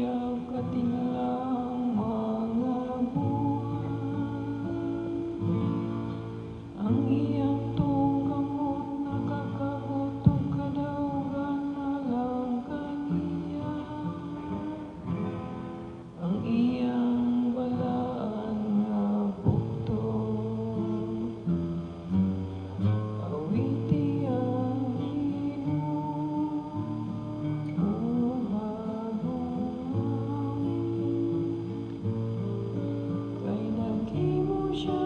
tiyak katinglang mga buwan. Ang iyang tungkamot nakakagutom kadaugan na lang kaniya. Ang iyang balaan nga bugtong awiti ang inyong kay naghimo siya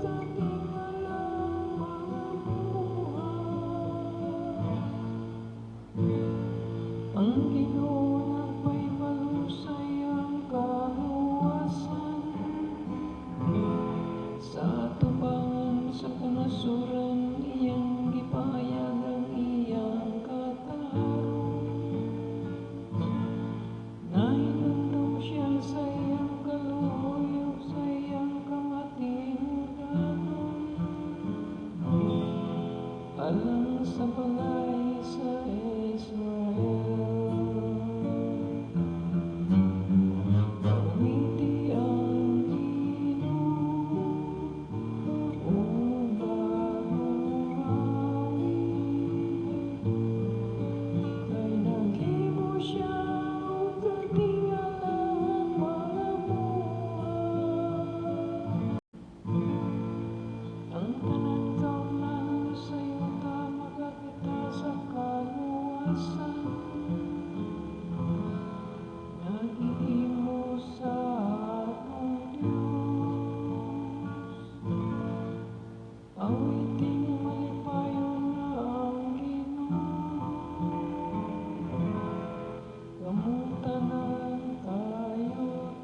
katingalang mga buhay. Ang Ginoo nagpaypalusay ang kaluwasan sa atubangan sa kanasuran, iyang gipahayag ang iyang kataharon. Nahinumdum siya sa iyang kaluoy ug sa iyang kamatinudanon alang sa balay sa Israel. Awiti ang Ginoo, bagong awit, kay naghimo siya og katingalang mga buhay. Ang tanan kaunan sa yuta makakita sa kaluwasan nga gihimo sa atong Dios. Awiting malipayon na ang Ginoo, kamutanan kayutan.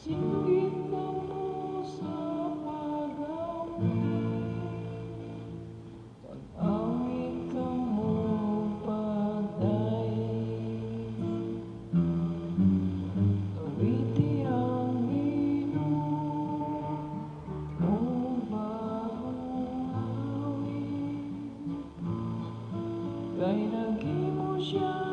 Singgit kamo sa pag-awit, pag-awit kamo pagdaig. Awiti ang Ginoo, bagong awit, kay naghimo siya